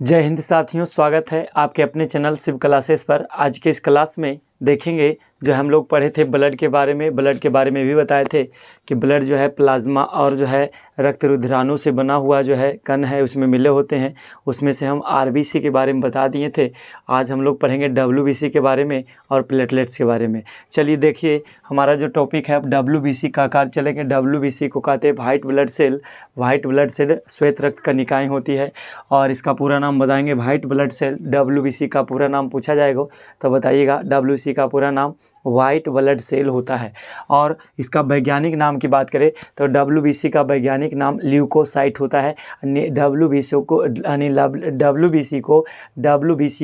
जय हिंद साथियों, स्वागत है आपके अपने चैनल शिव क्लासेस पर। आज के इस क्लास में देखेंगे जो हम लोग पढ़े थे ब्लड के बारे में भी बताए थे कि ब्लड जो है प्लाज्मा और जो है रक्त रुधिराणु से बना हुआ जो है कण है उसमें मिले होते हैं। उसमें से हम आरबीसी के बारे में बता दिए थे। आज हम लोग पढ़ेंगे डब्ल्यूबीसी के बारे में और प्लेटलेट्स के बारे में। चलिए देखिए, हमारा जो टॉपिक है अब डब्ल्यूबीसी का कार चलेंगे। डब्ल्यूबीसी को कहते हैं white blood cell. White blood cell श्वेत रक्त कणिकाएँ होती है और इसका पूरा नाम बताएंगे वाइट ब्लड सेल। डब्ल्यूबीसी का पूरा नाम पूछा जाएगा तो बताइएगा। डब्ल्यूबीसी का पूरा नाम वाइट ब्लड सेल होता है। और इसका वैज्ञानिक नाम की बात करें तो डब्ल्यूबीसी का वैज्ञानिक नाम ल्यूकोसाइट होता है। डब्ल्यूबीसी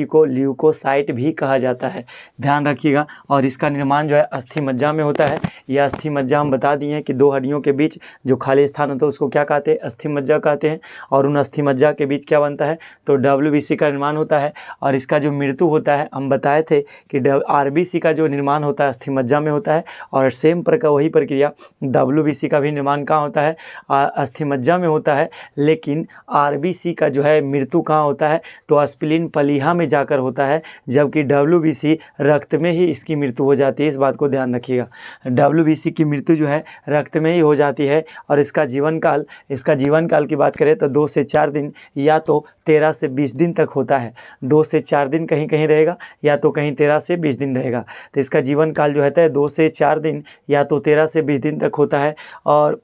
को ल्यूकोसाइट भी कहा जाता है, ध्यान रखिएगा। और इसका निर्माण जो है अस्थि मज्जा में होता है। यह अस्थि मज्जा हम बता दिए हैं कि दो हड्डियों के बीच जो खाली स्थान होता है उसको क्या कहते हैं, अस्थि मज्जा कहते हैं। और उन अस्थि मज्जा के बीच क्या बनता है, तो डब्ल्यूबीसी का निर्माण होता है। और इसका जो मृत्यु होता है, हम बताए थे कि आरबीसी का जो निर्माण होता है अस्थि मज्जा में होता है। और सेम वही प्रक्रिया डब्ल्यूबीसी का भी निर्माण कहाँ होता है, अस्थि मज्जा में होता है। लेकिन आरबीसी का जो है मृत्यु कहाँ होता है, तो स्प्लीन प्लीहा में जाकर होता है, जबकि डब्ल्यूबीसी रक्त में ही इसकी मृत्यु हो जाती है। इस बात को ध्यान रखिएगा, डब्ल्यूबीसी की मृत्यु जो है रक्त में ही हो जाती है। और इसका जीवन काल की बात करें तो 2 से 4 दिन या तो 13 से 20 दिन तक होता है। 2 से 4 दिन कहीं कहीं रहेगा या तो कहीं 13 से 20 दिन रहेगा। तो इसका जीवन काल जो है 2 से 4 दिन या तो 13 से 20 दिन तक होता है। और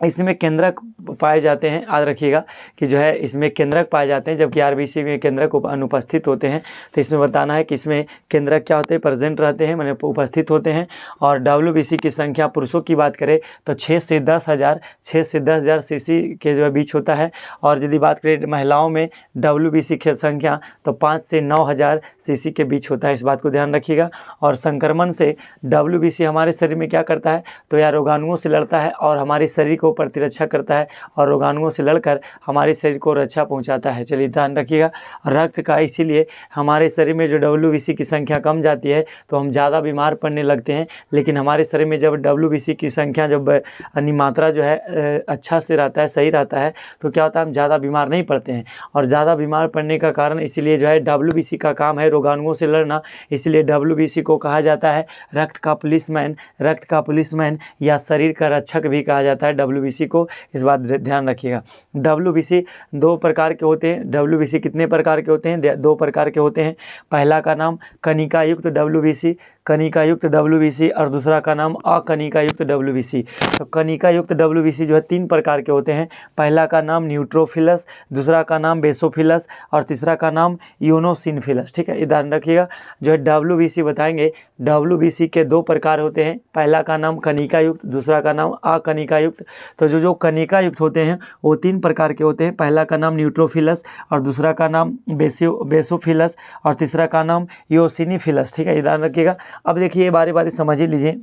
इसमें केंद्रक पाए जाते हैं, याद रखिएगा कि जो है इसमें केंद्रक पाए जाते हैं, जबकि आरबीसी में केंद्रक अनुपस्थित होते हैं। तो इसमें बताना है कि इसमें केंद्रक क्या होते हैं, प्रेजेंट रहते हैं, माने उपस्थित होते हैं। और डब्ल्यूबीसी की संख्या पुरुषों की बात करें तो 6 से 10,000 सीसी के जो है बीच होता है। और यदि बात करें महिलाओं में डब्ल्यूबीसी की संख्या तो 5 से 9,000 सीसी के बीच होता है। इस बात को ध्यान रखिएगा। और संक्रमण से डब्ल्यूबीसी हमारे शरीर में क्या करता है, तो यह रोगाणुओं से लड़ता है और हमारे शरीर को प्रतिरक्षा करता है और रोगाणुओं से लड़कर हमारे शरीर को रक्षा पहुंचाता है। चलिए ध्यान रखिएगा। रक्त का इसीलिए हमारे शरीर में जो डब्ल्यूबीसी की संख्या कम जाती है तो हम ज़्यादा बीमार पड़ने लगते हैं। लेकिन हमारे शरीर में जब डब्ल्यूबीसी की संख्या जब मात्रा जो है अच्छा से रहता है, सही रहता है, तो क्या होता है, हम ज़्यादा बीमार नहीं पड़ते हैं। और ज़्यादा बीमार पड़ने का कारण इसीलिए जो है डब्ल्यूबीसी का काम है रोगाणुओं से लड़ना। इसलिए डब्ल्यूबीसी को कहा जाता है रक्त का पुलिसमैन या शरीर का रक्षक भी कहा जाता है डब्ल्यूबीसी को। इस बात ध्यान रखिएगा। डब्ल्यूबीसी 2 प्रकार के होते हैं। डब्ल्यूबीसी कितने प्रकार के होते हैं, 2 प्रकार के होते हैं। पहला का नाम कणिका युक्त डब्ल्यूबीसी और दूसरा का नाम अकणिका युक्त डब्ल्यूबीसी। तो कणिका युक्त डब्ल्यूबीसी जो है 3 प्रकार के होते हैं। पहला का नाम न्यूट्रोफिलस, दूसरा का नाम बेसोफिलस और तीसरा का नाम यूनोसिनफिलस। ठीक है, ध्यान रखिएगा। जो है डब्ल्यूबीसी बताएंगे, डब्ल्यूबीसी के 2 प्रकार होते हैं। पहला का नाम कणिका युक्त, दूसरा का नाम अकणिका युक्त। तो जो कणिका युक्त होते हैं वो 3 प्रकार के होते हैं। पहला का नाम न्यूट्रोफिलस और दूसरा का नाम बेसोफिलस और तीसरा का नाम योसिनीफिलस। ठीक है, ध्यान रखिएगा। अब देखिए बारी बारी समझ ही लीजिए।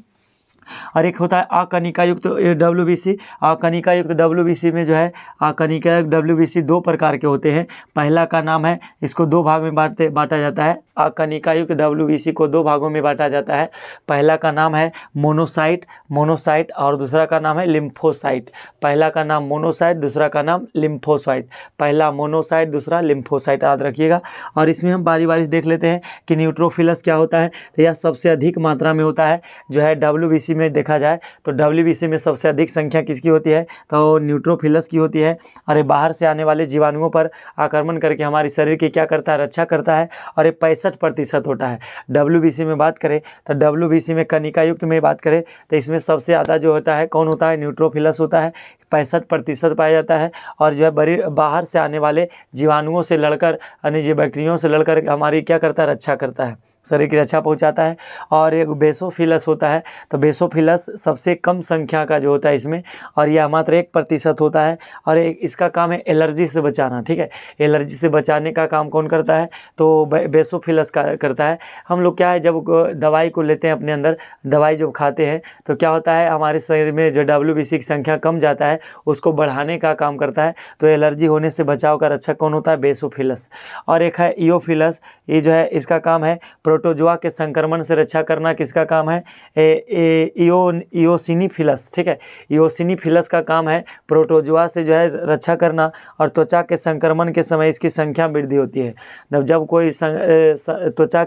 और एक होता है अकणिका युक्त डब्ल्यूबीसी। अकणिका युक्त डब्ल्यूबीसी में जो है अकणिका युक्त डब्ल्यूबीसी 2 प्रकार के होते हैं। पहला का नाम है, इसको 2 भाग में बांटा जाता है। अकणिका युक्त डब्ल्यूबीसी को 2 भागों में बांटा जाता है। पहला का नाम है मोनोसाइट और दूसरा का नाम है लिम्फोसाइट। पहला का नाम मोनोसाइट, दूसरा का नाम लिम्फोसाइट। पहला मोनोसाइट, दूसरा लिम्फोसाइट, याद रखिएगा। और इसमें हम बारी बारी देख लेते हैं कि न्यूट्रोफिलस क्या होता है। तो यह सबसे अधिक मात्रा में होता है जो है डब्ल्यूबीसी में देखा जाए तो डब्ल्यूबीसी में सबसे अधिक संख्या किसकी होती है, तो न्यूट्रोफिलस की होती है। और ये बाहर से आने वाले जीवाणुओं पर आक्रमण करके हमारे शरीर की क्या करता है, रक्षा करता है। और ये 65% होता है। डब्ल्यूबीसी में बात करें तो डब्ल्यूबीसी में कणिका युक्त में बात करें तो इसमें सबसे ज़्यादा जो होता है कौन होता है, न्यूट्रोफिलस होता है, 65% पाया जाता है। और जो है बाहर से आने वाले जीवाणुओं से लड़कर, अन्य बैक्टीरियों से लड़कर हमारी क्या करता है, रक्षा करता है, शरीर की रक्षा पहुंचाता है। और एक बेसोफिलस होता है। तो बेसोफिलस सबसे कम संख्या का जो होता है इसमें, और यह मात्र 1% होता है। और इसका काम है एलर्जी से बचाना। ठीक है, एलर्जी से बचाने का काम कौन करता है, तो बेसोफिलस करता है। हम लोग क्या है, जब दवाई को लेते हैं अपने अंदर, दवाई जब खाते हैं तो क्या होता है, हमारे शरीर में जो डब्ल्यूबीसी की संख्या कम जाता है उसको बढ़ाने का काम करता है। तो एलर्जी होने से बचाव का रक्षक कौन होता है, बेसोफिलस। और एक है ईओफिलस। ये जो है इसका काम है प्रोटोजोआ के संक्रमण से रक्षा करना। किसका काम है, इओसिनीफिलस, ठीक है। इओसिनीफिलस का काम है प्रोटोजोआ से जो है रक्षा करना, और त्वचा के संक्रमण के समय इसकी संख्या में वृद्धि होती है। जब कोई त्वचा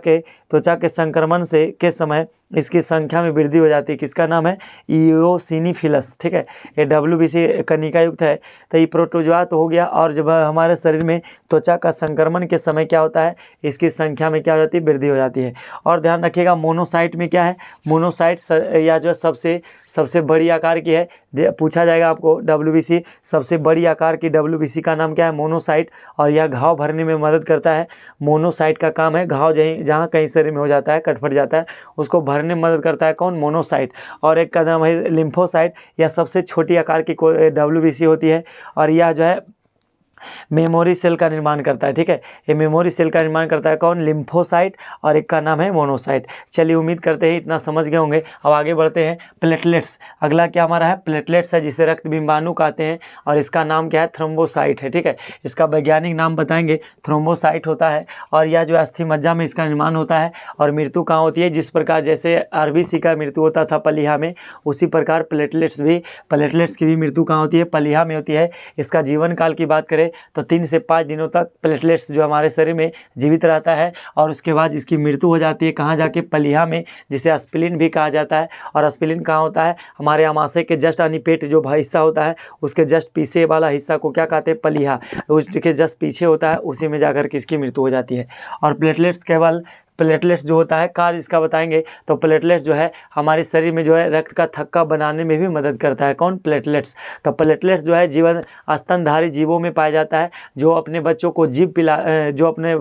के संक्रमण से के समय इसकी संख्या में वृद्धि हो जाती है। किसका नाम है? इओसिनीफिलस, ठीक है। ये WBC कनिका युक्त है। तो ये प्रोटोजोआ तो हो गया, और जब हमारे शरीर में त्वचा का संक्रमण के समय क्या होता है, इसकी संख्या में क्या हो जाती है, वृद्धि हो जाती है। और ध्यान रखिएगा मोनोसाइट में क्या है, मोनोसाइट या जो सबसे बड़ी आकार की है, पूछा जाएगा आपको WBC सबसे बड़ी आकार की WBC का नाम क्या है, मोनोसाइट। और यह घाव भरने में मदद करता है। मोनोसाइट का काम है घाव जहाँ कहीं शरीर में हो जाता है, कट फट जाता है, उसको भरने में मदद करता है कौन, मोनोसाइट। और एक का नाम है लिम्फोसाइट, यह सबसे छोटी आकार की WBC होती है, और यह जो है मेमोरी सेल का निर्माण करता है, ठीक है। ये मेमोरी सेल का निर्माण करता है कौन, लिम्फोसाइट, और एक का नाम है मोनोसाइट। चलिए उम्मीद करते हैं इतना समझ गए होंगे। अब आगे बढ़ते हैं, प्लेटलेट्स। अगला क्या हमारा है, प्लेटलेट्स है, जिसे रक्त बिंबाणु कहते हैं, और इसका नाम क्या है, थ्रोम्बोसाइट है, ठीक है। इसका वैज्ञानिक नाम बताएंगे, थ्रोम्बोसाइट होता है। और यह जो अस्थि मज्जा में इसका निर्माण होता है, और मृत्यु कहाँ होती है, जिस प्रकार जैसे RBC का मृत्यु होता था पलिहा में, उसी प्रकार प्लेटलेट्स की भी मृत्यु कहाँ होती है, पलिहा में होती है। इसका जीवन काल की बात करें तो 3 से 5 दिनों तक प्लेटलेट्स जो हमारे शरीर में जीवित रहता है, और उसके बाद इसकी मृत्यु हो जाती है कहाँ जाके, पलिहा में, जिसे स्प्लीन भी कहा जाता है। और स्प्लीन कहाँ होता है, हमारे आमाशय के जस्ट पेट जो हिस्सा होता है, उसके जस्ट पीछे वाला हिस्सा को क्या कहते हैं, पलिहा, उसके जस्ट पीछे होता है, उसी में जाकर के इसकी मृत्यु हो जाती है। और प्लेटलेट्स जो होता है, कार्य इसका बताएंगे तो प्लेटलेट्स जो है हमारे शरीर में जो है रक्त का थक्का बनाने में भी मदद करता है कौन, प्लेटलेट्स। तो प्लेटलेट्स जो है स्तनधारी जीवों में पाया जाता है, जो अपने बच्चों को दूध पिलाते हैं, जो अपने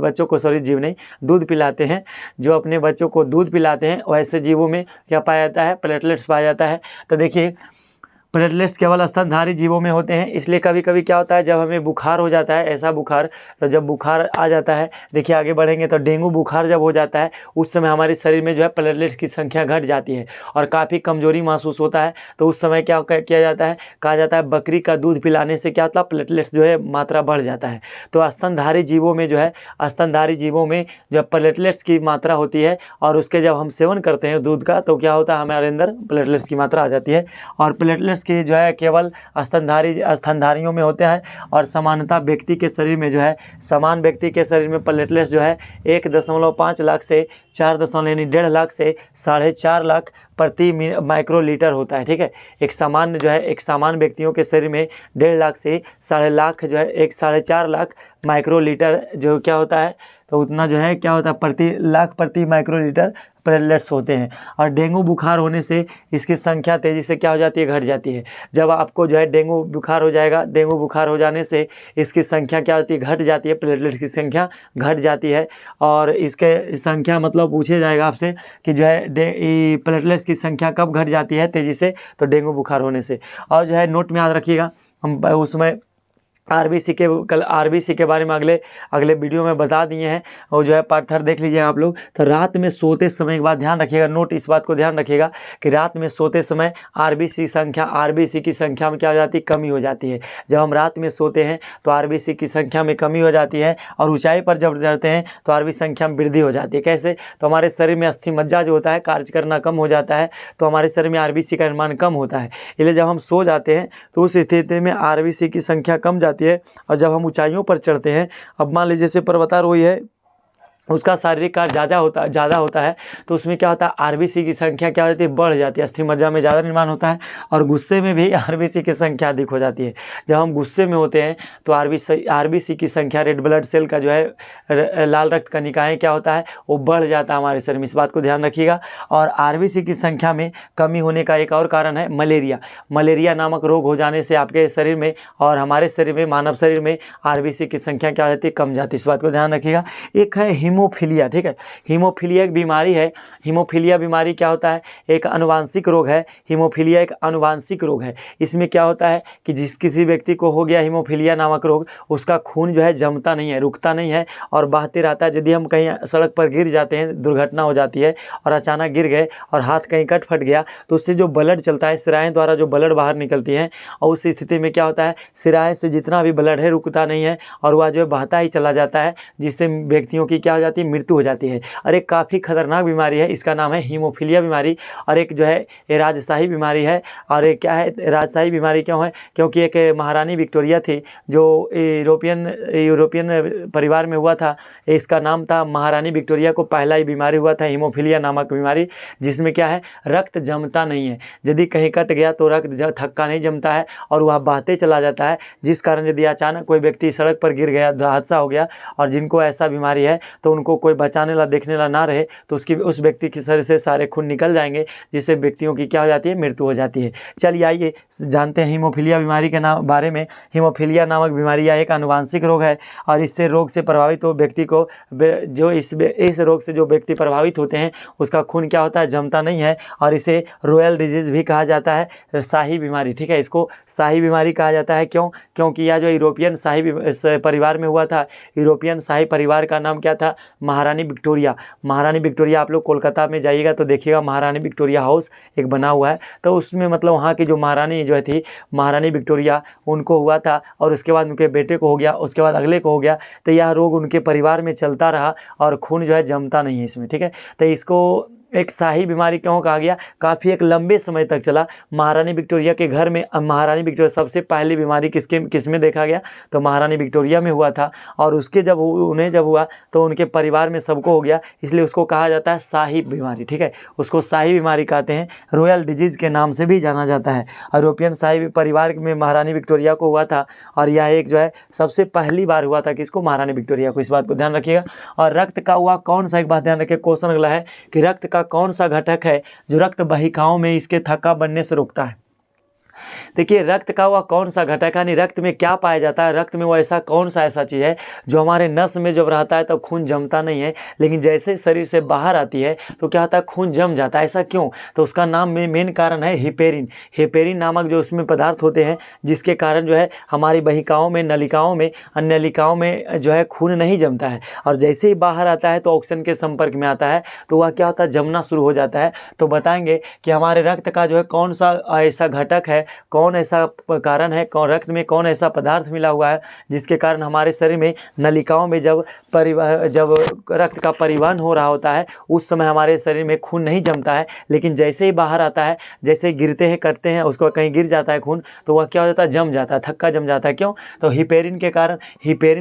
बच्चों को दूध पिलाते हैं, वैसे जीवों में क्या पाया जाता है, प्लेटलेट्स पाया जाता है। तो देखिए प्लेटलेट्स केवल स्तनधारी जीवों में होते हैं, इसलिए कभी कभी क्या होता है, जब हमें बुखार हो जाता है, ऐसा बुखार, तो जब बुखार आ जाता है, देखिए आगे बढ़ेंगे तो डेंगू बुखार जब हो जाता है, उस समय हमारे शरीर में जो है प्लेटलेट्स की संख्या घट जाती है, और काफ़ी कमजोरी महसूस होता है। तो उस समय क्या किया जाता है, कहा जाता है बकरी का दूध पिलाने से क्या होता है, प्लेटलेट्स जो है मात्रा बढ़ जाता है। तो स्तनधारी जीवों में जो प्लेटलेट्स की मात्रा होती है, और उसके जब हम सेवन करते हैं दूध का, तो क्या होता है, हमारे अंदर प्लेटलेट्स की मात्रा आ जाती है। और प्लेटलेट्स की जो है केवल स्तनधारियों में होते हैं, और समानता व्यक्ति के शरीर में जो है, समान व्यक्ति के शरीर में प्लेटलेट्स जो है 1.5 लाख से 1.5 लाख से 4.5 लाख प्रति माइक्रोलीटर होता है, ठीक है। एक सामान्य व्यक्तियों के शरीर में 1.5 लाख से 4.5 लाख माइक्रोलीटर जो क्या होता है, तो उतना जो है क्या होता है, प्रति माइक्रोलीटर प्लेटलेट्स होते हैं। और डेंगू बुखार होने से इसकी संख्या तेज़ी से क्या हो जाती है, घट जाती है। जब आपको जो है डेंगू बुखार हो जाएगा, डेंगू बुखार हो जाने से इसकी संख्या क्या होती है, घट जाती है, प्लेटलेट्स की संख्या घट जाती है। और इसके संख्या मतलब पूछे जाएगा आपसे कि जो है प्लेटलेट्स की संख्या कब घट जाती है तेज़ी से, तो डेंगू बुखार होने से। और जो है नोट में याद रखिएगा, हम उसमें RBC के बारे में अगले वीडियो में बता दिए हैं, और जो है पार्ट 3 देख लीजिए आप लोग। तो रात में सोते समय एक बात ध्यान रखिएगा, नोट इस बात को ध्यान रखिएगा कि रात में सोते समय RBC की संख्या में क्या हो जाती है, कमी हो जाती है। जब हम रात में सोते हैं तो RBC की संख्या में कमी हो जाती है, और ऊंचाई पर जब चढ़ते हैं तो RBC संख्या में वृद्धि हो जाती है। कैसे, तो हमारे शरीर में अस्थि मज्जा जो होता है कार्य करना कम हो जाता है, तो हमारे शरीर में RBC का निर्माण कम होता है। इसलिए जब हम सो जाते हैं तो उस स्थिति में RBC की संख्या कम जाती है। और जब हम ऊंचाइयों पर चढ़ते हैं, अब मान लीजिए जैसे पर्वतारोही है, उसका शारीरिक कार्य ज़्यादा होता है, तो उसमें क्या होता है, RBC की संख्या क्या हो जाती है, बढ़ जाती है, अस्थि मज्जा में ज़्यादा निर्माण होता है। और गुस्से में भी RBC की संख्या अधिक हो जाती है। जब हम गुस्से में होते हैं तो RBC की संख्या, रेड ब्लड सेल का जो है लाल रक्त कणिकाएँ क्या होता है, वो बढ़ जाता है हमारे शरीर में, इस बात को ध्यान रखिएगा। और RBC की संख्या में कमी होने का एक और कारण है मलेरिया नामक रोग हो जाने से आपके शरीर में और हमारे शरीर में, मानव शरीर में RBC की संख्या क्या हो जाती है, कम जाती है, इस बात को ध्यान रखिएगा। एक है हीमोफीलिया, ठीक है। हीमोफीलिया एक बीमारी है। हीमोफीलिया बीमारी क्या होता है, एक आनुवांशिक रोग है। हीमोफीलिया एक आनुवांशिक रोग है। इसमें क्या होता है कि किसी व्यक्ति को हो गया हीमोफीलिया नामक रोग, उसका खून जो है जमता नहीं है, रुकता नहीं है और बहते रहता है। यदि हम कहीं सड़क पर गिर जाते हैं, दुर्घटना हो जाती है और अचानक गिर गए और हाथ कहीं कट फट गया, तो उससे जो ब्लड चलता है, सिराएं द्वारा जो ब्लड बाहर निकलती है, और उस स्थिति में क्या होता है, सिराएं से जितना भी ब्लड है रुकता नहीं है और वह जो है बहता ही चला जाता है, जिससे व्यक्तियों की क्या जाती है, मृत्यु हो जाती है। और एक काफ़ी खतरनाक बीमारी है, इसका नाम है हीमोफीलिया बीमारी। और एक जो है ये राजशाही बीमारी है। और ये क्या है, राजशाही बीमारी क्यों है, क्योंकि एक महारानी विक्टोरिया थी जो यूरोपियन परिवार में हुआ था। इसका नाम था महारानी विक्टोरिया को पहला ही बीमारी हुआ था हीमोफीलिया नामक बीमारी, जिसमें क्या है, रक्त जमता नहीं है। यदि कहीं कट गया तो रक्त थक्का नहीं जमता है और वह बहते चला जाता है, जिस कारण यदि अचानक कोई व्यक्ति सड़क पर गिर गया, हादसा हो गया और जिनको ऐसा बीमारी है तो उनको कोई बचाने ला देखने ला ना रहे तो उस व्यक्ति के शरीर से सारे खून निकल जाएंगे, जिससे व्यक्तियों की क्या हो जाती है, मृत्यु हो जाती है। चलिए आइए जानते हैं हीमोफीलिया बीमारी के बारे में। हीमोफीलिया नामक बीमारी यह एक आनुवांशिक रोग है और इससे रोग से प्रभावित हो व्यक्ति को जो इस रोग से जो व्यक्ति प्रभावित होते हैं उसका खून क्या होता है, जमता नहीं है और इसे रॉयल डिजीज़ भी कहा जाता है, शाही बीमारी। ठीक है, इसको शाही बीमारी कहा जाता है। क्यों? क्योंकि यह जो यूरोपियन शाही परिवार में हुआ था, यूरोपियन शाही परिवार का नाम क्या था, महारानी विक्टोरिया। महारानी विक्टोरिया, आप लोग कोलकाता में जाइएगा तो देखिएगा महारानी विक्टोरिया हाउस एक बना हुआ है, तो उसमें मतलब वहाँ की जो महारानी जो थी, महारानी विक्टोरिया, उनको हुआ था और उसके बाद उनके बेटे को हो गया, उसके बाद अगले को हो गया। तो यह रोग उनके परिवार में चलता रहा और खून जो है जमता नहीं है इसमें। ठीक है, तो इसको एक शाही बीमारी क्यों कहा गया, काफ़ी एक लंबे समय तक चला। महारानी विक्टोरिया के घर में महारानी विक्टोरिया सबसे पहली बीमारी किसमें देखा गया, तो महारानी विक्टोरिया में हुआ था। और उसके उन्हें जब हुआ तो उनके परिवार में सबको हो गया, इसलिए उसको कहा जाता है शाही बीमारी। ठीक है, उसको शाही बीमारी कहते हैं, रॉयल डिजीज़ के नाम से भी जाना जाता है। यूरोपियन शाही परिवार में महारानी विक्टोरिया को हुआ था और यह एक जो है सबसे पहली बार हुआ था किसको, महारानी विक्टोरिया को। इस बात को ध्यान रखिएगा। और रक्त का हुआ कौन सा, एक बात ध्यान रखिए, क्वेश्चन अगला है कि रक्त का कौन सा घटक है जो रक्त वाहिकाओं में इसके थक्का बनने से रोकता है। देखिए, रक्त का वह कौन सा घटक है, यानी रक्त में क्या पाया जाता है, रक्त में वो ऐसा कौन सा ऐसा चीज़ है जो हमारे नस में जब रहता है तब खून जमता नहीं है, लेकिन जैसे शरीर से बाहर आती है तो क्या होता है, खून जम जाता है। ऐसा क्यों? तो उसका नाम में मेन कारण है हिपेरिन। हिपेरिन नामक जो उसमें पदार्थ होते हैं जिसके कारण जो है हमारी वाहिकाओं में, नलिकाओं में जो है खून नहीं जमता है, और जैसे ही बाहर आता है तो ऑक्सीजन के संपर्क में आता है तो वह क्या होता है, जमना शुरू हो जाता है। तो बताएंगे कि हमारे रक्त का जो है कौन सा ऐसा घटक है, कौन ऐसा कारण है, रक्त में कौन ऐसा पदार्थ मिला हुआ है जिसके कारण हमारे शरीर में नलिकाओं में जब रक्त का परिवहन हो रहा होता है उस समय हमारे शरीर में खून नहीं जमता है, लेकिन जैसे ही बाहर आता है, जैसे गिरते हैं, कटते हैं, उसको कहीं गिर जाता है खून तो वह क्या हो जाता है, जम जाता है, थक्का जम जाता है। क्यों? तो हिपेरिन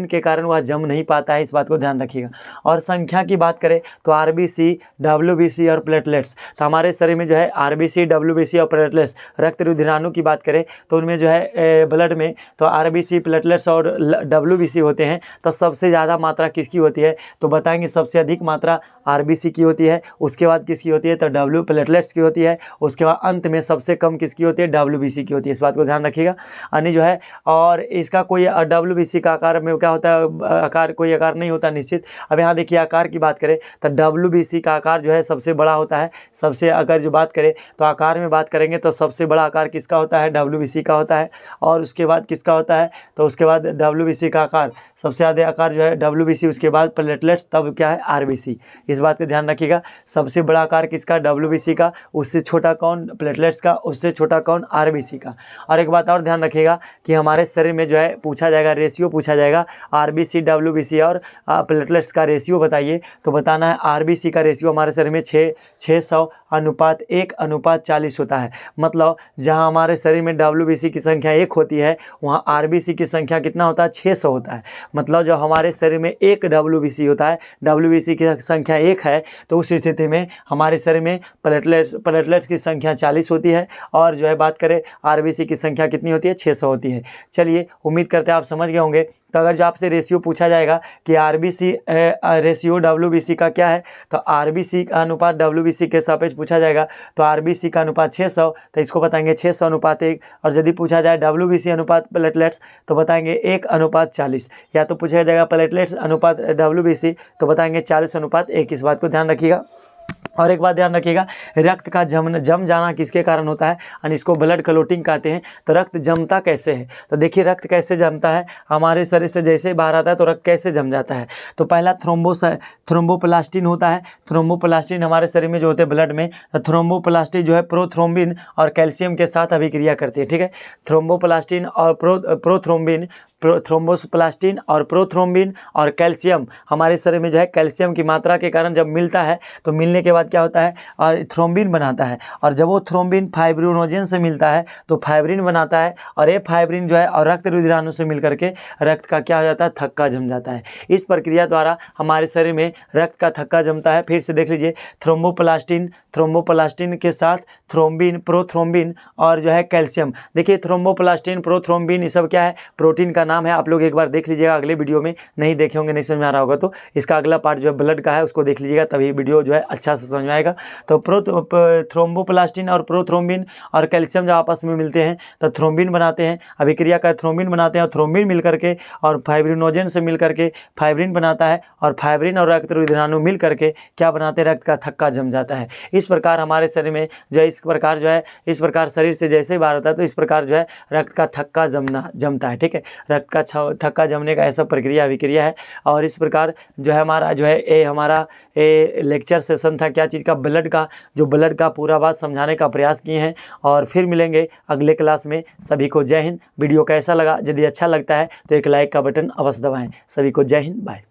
के कारण वह जम नहीं पाता है। इस बात को ध्यान रखिएगा। और संख्या की बात करें तो आरबीसी, डब्ल्यूबीसी और प्लेटलेट्स, तो हमारे शरीर में जो है आरबीसी, डब्ल्यूबीसी और प्लेटलेट्स, रक्त रुधिराणु की बात करें तो उनमें जो है ब्लड में तो आरबीसी, प्लेटलेट्स और डब्ल्यूबीसी होते हैं। तो सबसे ज़्यादा मात्रा किसकी होती है, तो बताएंगे सबसे अधिक मात्रा आरबीसी की होती है, उसके बाद किसकी होती है, तो प्लेटलेट्स की होती है, उसके बाद अंत में सबसे कम किसकी होती है, डब्ल्यूबीसी की होती है। इस बात को ध्यान रखिएगा। यानी जो है, और इसका कोई डब्ल्यूबीसी का आकार में क्या होता है, कोई आकार नहीं होता निश्चित। अब यहाँ देखिए आकार की बात करें तो डब्ल्यूबीसी का आकार जो है सबसे बड़ा होता है। सबसे अगर जो बात करें तो आकार में बात करेंगे तो सबसे बड़ा आकार किसका होता है, डब्ल्यूबीसी का होता है। और उसके बाद किसका होता है, तो उसके बाद डब्ल्यूबीसी का आकार सबसे ज़्यादा आकार जो है डब्ल्यूबीसी, उसके बाद प्लेटलेट्स, तब क्या है, आरबीसी। इस बात का ध्यान रखिएगा। सबसे बड़ा आकार किसका, डब्ल्यूबीसी का, उससे छोटा कौन, प्लेटलेट्स का, उससे छोटा कौन, आरबीसी का। और एक बात और ध्यान रखिएगा कि हमारे शरीर में जो है पूछा जाएगा, रेशियो पूछा जाएगा, आरबीसी, डब्ल्यूबीसी और प्लेटलेट्स का रेशियो बताइए। तो बताना है आरबीसी का रेशियो हमारे शरीर में 600:1:40 होता है। मतलब जहाँ हमारे शरीर में डब्ल्यूबीसी की संख्या 1 होती है वहाँ आरबीसी की संख्या कितना होता है, 600 होता है। मतलब जो हमारे शरीर में 1 डब्ल्यूबीसी होता है, डब्ल्यूबीसी की संख्या 1 है, तो उस स्थिति में हमारे शरीर में प्लेटलेट्स की संख्या 40 होती है, और जो है बात करें आरबीसी की संख्या कितनी होती है, 600 होती है। चलिए, उम्मीद करते हैं आप समझ गए होंगे। तो अगर जो आपसे रेशियो पूछा जाएगा कि आरबीसी रेशियो डब्ल्यूबीसी का क्या है, तो आरबीसी का अनुपात डब्ल्यूबीसी के सापेक्ष पूछा जाएगा तो आरबीसी का अनुपात 600, तो इसको बताएंगे 600:1। और यदि पूछा जाए डब्ल्यूबीसी अनुपात प्लेटलेट्स तो बताएंगे 1:40, या तो पूछा जाएगा प्लेटलेट्स अनुपात डब्ल्यूबीसी तो बताएंगे 40:1। इस बात को ध्यान रखिएगा। और एक बात ध्यान रखिएगा, रक्त का जम जाना किसके कारण होता है, यानी इसको ब्लड क्लोटिंग कहते हैं। तो रक्त जमता कैसे है, तो देखिए रक्त कैसे जमता है, हमारे शरीर से जैसे ही बाहर आता है तो रक्त कैसे जम जाता है। तो पहला थ्रोम्बोप्लास्टिन होता है। थ्रोम्बोप्लास्टिन हमारे शरीर में जो होते हैं ब्लड में, तो थ्रोम्बोप्लास्टिन जो है प्रोथ्रोम्बिन और कैल्शियम के साथ अभिक्रिया करती है, ठीक है। थ्रोम्बोप्लास्टिन और थ्रोम्बोप्लास्टिन और प्रोथ्रोम्बिन और कैल्शियम हमारे शरीर में जो है कैल्शियम की मात्रा के कारण जब मिलता है तो मिलने के बाद क्या होता है, और थ्रोम्बिन बनाता है, और जब वो थ्रोम्बिन फाइब्रिनोजन से मिलता है तो फाइब्रिन बनाता है, और ये फाइब्रिन जो है और रक्त रुधिराणु से मिलकर के रक्त का क्या हो जाता है, थक्का जम जाता है। इस प्रक्रिया द्वारा हमारे शरीर में रक्त का थक्का जमता है। फिर से देख लीजिए, थ्रोम्बोप्लास्टिन के साथ थ्रोम्बिन, प्रोथ्रोम्बिन और जो है कैल्शियम। देखिए थ्रोम्बोप्लास्टिन, प्रोथ्रोम्बिन ये सब क्या है, प्रोटीन का नाम है। आप लोग एक बार देख लीजिएगा, अगले वीडियो में नहीं देखे होंगे, नहीं समझ में आ रहा होगा तो इसका अगला पार्ट जो है ब्लड का है, उसको देख लीजिएगा, तभी वीडियो जो है अच्छा से समझ में आएगा। तो थ्रोम्बोप्लास्टिन और प्रोथ्रोम्बिन और कैल्शियम जब आपस में मिलते हैं तो थ्रोम्बिन बनाते हैं, अभिक्रिया का थ्रोम्बिन बनाते हैं, और थ्रोम्बिन मिल करके और फाइब्रिनोजन से मिल करके फाइब्रिन बनाता है, और फाइब्रिन और रक्त रुधिराणु मिल करके क्या बनाते हैं, रक्त का थक्का जम जाता है। इस प्रकार हमारे शरीर में जो है इस प्रकार शरीर से जैसे ही बाहर होता है तो इस प्रकार जो है रक्त का थक्का जमता है, ठीक है। रक्त का थक्का जमने का ऐसा प्रक्रिया अभिक्रिया है। और इस प्रकार जो है हमारा जो है हमारा लेक्चर सेशन था क्या चीज़ का, ब्लड का पूरा बात समझाने का प्रयास किए हैं। और फिर मिलेंगे अगले क्लास में। सभी को जय हिंद। वीडियो कैसा लगा, यदि अच्छा लगता है तो एक लाइक का बटन अवश्य दबाएं। सभी को जय हिंद, बाय।